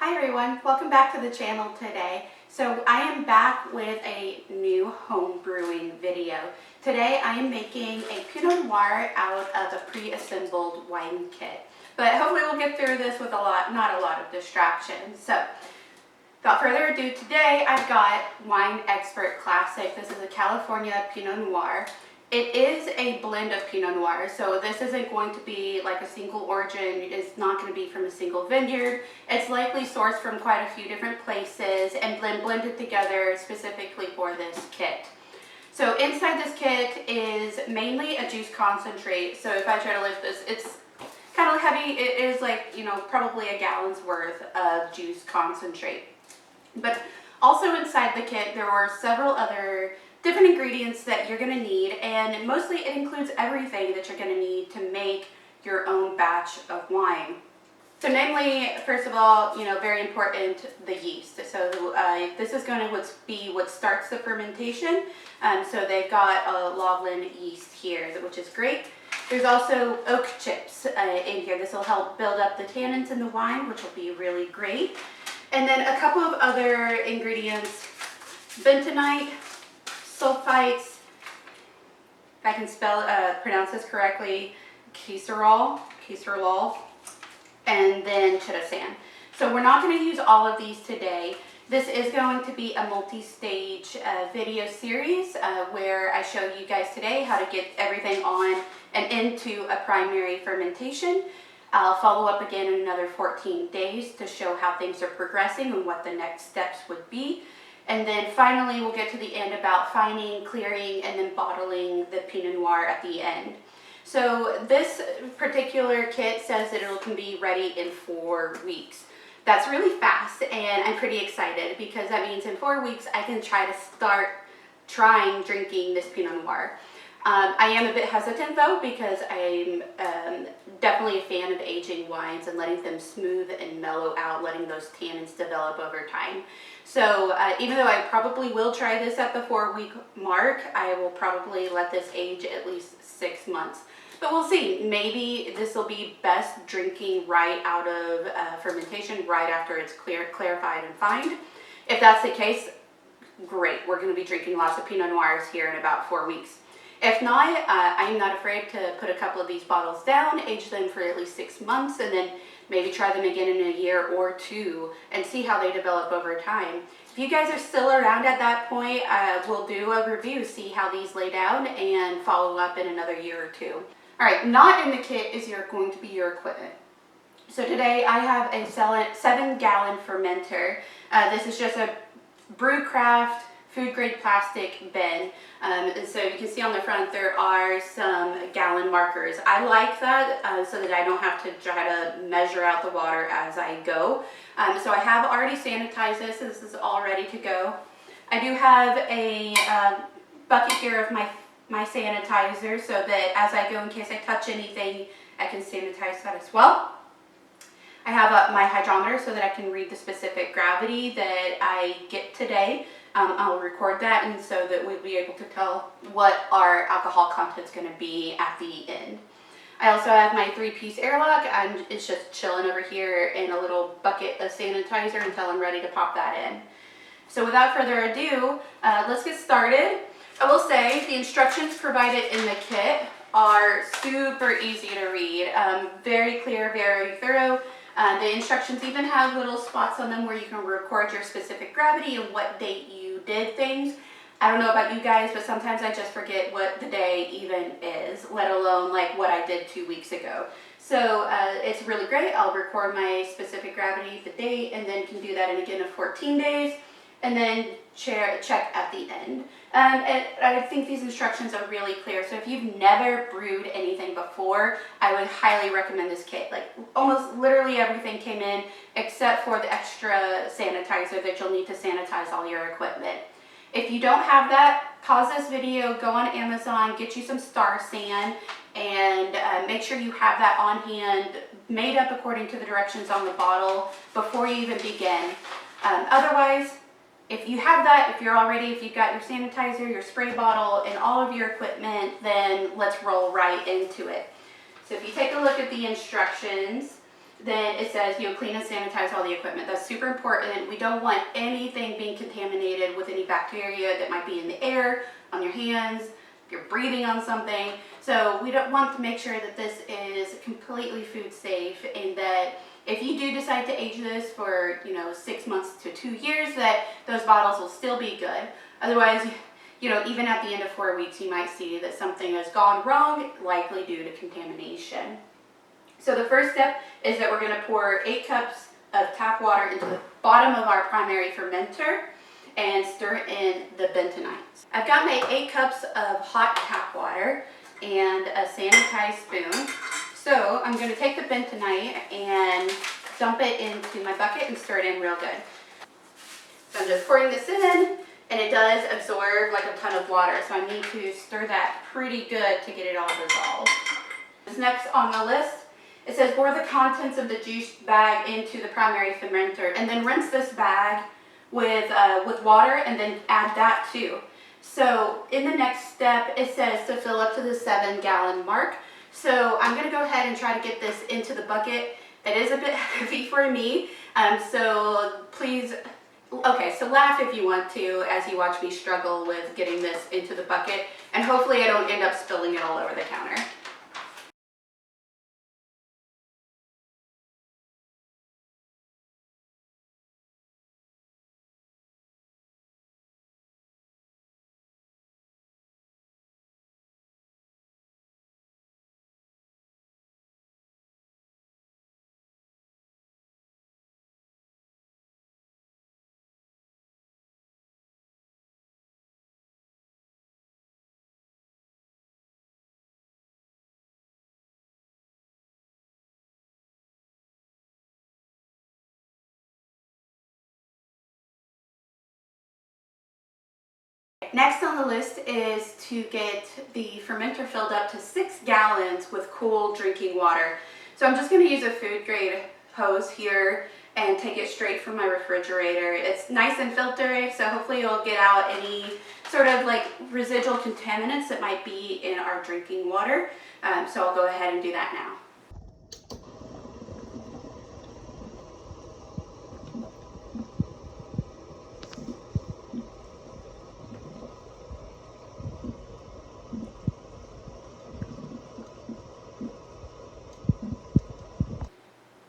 Hi everyone, welcome back to the channel today. So I am back with a new home brewing video. Today I am making a Pinot Noir out of a pre-assembled wine kit. But hopefully we'll get through this with not a lot of distractions. So without further ado, today I've got Winexpert Classic. This is a California Pinot Noir. It is a blend of Pinot Noir, so this isn't going to be like a single origin. It's not going to be from a single vineyard. It's likely sourced from quite a few different places and blended together specifically for this kit. So inside this kit is mainly a juice concentrate. So if I try to lift this, it's kind of heavy. It is like, probably a gallon's worth of juice concentrate. But also inside the kit, there are several other different ingredients that you're going to need, and mostly it includes everything that you're going to need to make your own batch of wine. So namely, first of all, very important, the yeast. So this is going to be what starts the fermentation. So they've got a Loveland yeast here, which is great. There's also oak chips in here. This will help build up the tannins in the wine, which will be really great. And then a couple of other ingredients: bentonite, sulfites, if I can pronounce this correctly, caserol, and then chitosan. So we're not going to use all of these today. This is going to be a multi-stage video series where I show you guys today how to get everything on and into a primary fermentation. I'll follow up again in another 14 days to show how things are progressing and what the next steps would be. And then finally, we'll get to the end about fining, clearing, and then bottling the Pinot Noir at the end. So this particular kit says that it can be ready in 4 weeks. That's really fast, and I'm pretty excited because that means in 4 weeks I can try to start trying drinking this Pinot Noir. I am a bit hesitant though, because I'm definitely a fan of aging wines and letting them smooth and mellow out, letting those tannins develop over time. So even though I probably will try this at the 4-week mark, I will probably let this age at least 6 months. But we'll see. Maybe this will be best drinking right out of fermentation, right after it's clarified and fined. If that's the case, great. We're going to be drinking lots of Pinot Noirs here in about 4 weeks. If not, I'm not afraid to put a couple of these bottles down, age them for at least 6 months, and then maybe try them again in a year or two and see how they develop over time. If you guys are still around at that point, we'll do a review, see how these lay down, and follow up in another year or two. All right, not in the kit is going to be your equipment. So today I have a 7-gallon fermenter. This is just a Brewcraft food grade plastic bin. And so you can see on the front there are some gallon markers. I like that so that I don't have to try to measure out the water as I go. So I have already sanitized this. This is all ready to go. I do have a bucket here of my sanitizer so that as I go, in case I touch anything, I can sanitize that as well. I have my hydrometer so that I can read the specific gravity that I get today. I'll record that, and so that we'll be able to tell what our alcohol content is going to be at the end. I also have my 3-piece airlock. It's just chilling over here in a little bucket of sanitizer until I'm ready to pop that in. So without further ado, let's get started. I will say the instructions provided in the kit are super easy to read, very clear, very thorough. The instructions even have little spots on them where you can record your specific gravity and what date you did things. I don't know about you guys, but sometimes I just forget what the day even is, let alone like what I did 2 weeks ago. So it's really great. I'll record my specific gravity, the date, and then can do that in again of 14 days, and then check at the end. And I think these instructions are really clear. So if you've never brewed anything before, I would highly recommend this kit. Like almost literally everything came in except for the extra sanitizer that you'll need to sanitize all your equipment. If you don't have that, pause this video, go on Amazon, get you some Star San, and make sure you have that on hand, made up according to the directions on the bottle before you even begin. Otherwise, if you have that, if you've got your sanitizer, your spray bottle, and all of your equipment, then let's roll right into it. So if you take a look at the instructions, then it says, clean and sanitize all the equipment. That's super important. We don't want anything being contaminated with any bacteria that might be in the air, on your hands, if you're breathing on something. So we don't want to make sure that this is completely food safe, and that if you do decide to age this for, 6 months to 2 years, that those bottles will still be good. Otherwise, even at the end of 4 weeks, you might see that something has gone wrong, likely due to contamination. So the first step is that we're going to pour 8 cups of tap water into the bottom of our primary fermenter and stir in the bentonites. I've got my 8 cups of hot tap water and a sanitized spoon. So I'm going to take the bentonite and dump it into my bucket and stir it in real good. So I'm just pouring this in, and it does absorb like a ton of water, so I need to stir that pretty good to get it all dissolved. Next on the list, it says pour the contents of the juice bag into the primary fermenter, and then rinse this bag with water, and then add that too. So in the next step, it says to fill up to the 7-gallon mark. So I'm going to go ahead and try to get this into the bucket. It is a bit heavy for me, so please, so laugh if you want to as you watch me struggle with getting this into the bucket, and hopefully I don't end up spilling it all over the counter. Next on the list is to get the fermenter filled up to 6 gallons with cool drinking water. So I'm just going to use a food grade hose here and take it straight from my refrigerator. It's nice and filtered, so hopefully it'll get out any sort of like residual contaminants that might be in our drinking water. So I'll go ahead and do that now.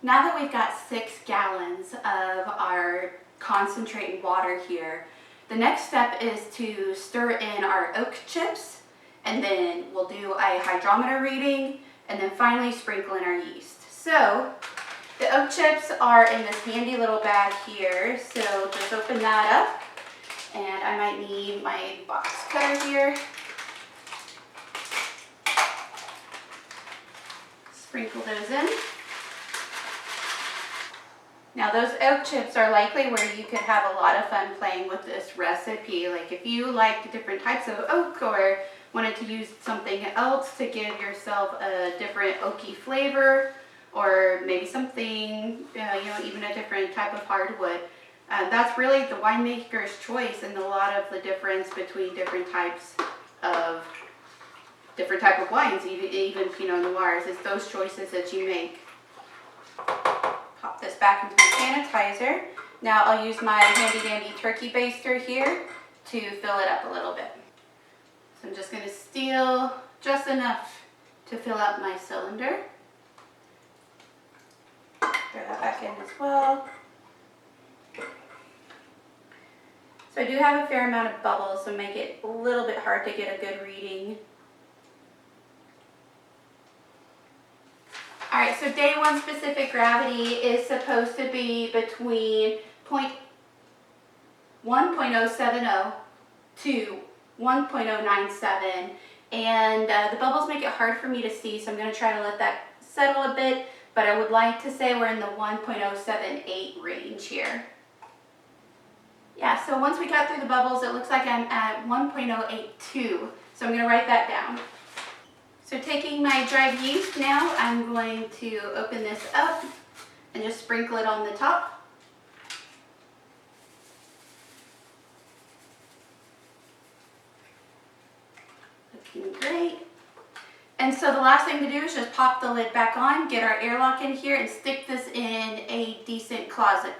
Now that we've got 6 gallons of our concentrated water here, the next step is to stir in our oak chips, and then we'll do a hydrometer reading, and then finally sprinkle in our yeast. So the oak chips are in this handy little bag here, so just open that up, and I might need my box cutter here. Sprinkle those in. Now those oak chips are likely where you could have a lot of fun playing with this recipe. Like if you liked different types of oak or wanted to use something else to give yourself a different oaky flavor, or maybe something, even a different type of hardwood. That's really the winemaker's choice, and a lot of the difference between different type of wines, even Pinot Noirs, is those choices that you make. Pop this back into my sanitizer. Now I'll use my handy dandy turkey baster here to fill it up a little bit. So I'm just going to steal just enough to fill up my cylinder. Throw that back in as well. So I do have a fair amount of bubbles, so make it a little bit hard to get a good reading. Alright, so day 1 specific gravity is supposed to be between 1.070 to 1.097, and the bubbles make it hard for me to see, so I'm going to try to let that settle a bit, but I would like to say we're in the 1.078 range here. Yeah, so once we got through the bubbles, it looks like I'm at 1.082, so I'm going to write that down. So taking my dried yeast now, I'm going to open this up and just sprinkle it on the top. Looking great. And so the last thing to do is just pop the lid back on, get our airlock in here, and stick this in a decent closet.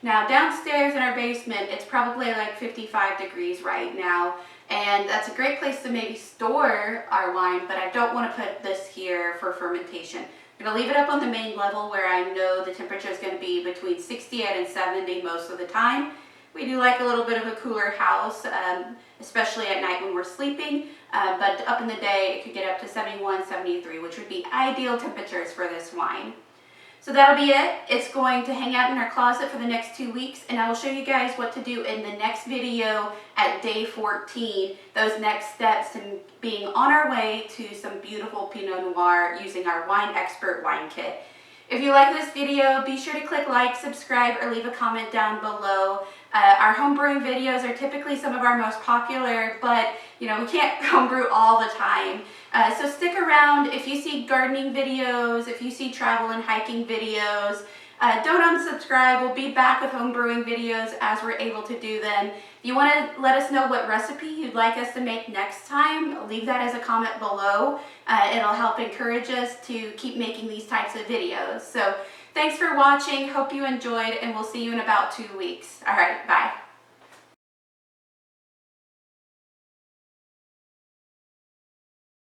Now downstairs in our basement, it's probably like 55 degrees right now, and that's a great place to maybe store our wine, but I don't want to put this here for fermentation. I'm going to leave it up on the main level where I know the temperature is going to be between 68 and 70 most of the time. We do like a little bit of a cooler house, especially at night when we're sleeping, but up in the day it could get up to 71, 73, which would be ideal temperatures for this wine. So that'll be it. It's going to hang out in our closet for the next 2 weeks, and I will show you guys what to do in the next video at day 14, those next steps to being on our way to some beautiful Pinot Noir using our Winexpert wine kit. If you like this video, be sure to click like, subscribe, or leave a comment down below. Our homebrewing videos are typically some of our most popular, but we can't homebrew all the time. So stick around. If you see gardening videos, if you see travel and hiking videos, don't unsubscribe. We'll be back with homebrewing videos as we're able to do them. If you want to let us know what recipe you'd like us to make next time, leave that as a comment below. It'll help encourage us to keep making these types of videos. So thanks for watching. Hope you enjoyed, and we'll see you in about 2 weeks. All right, bye.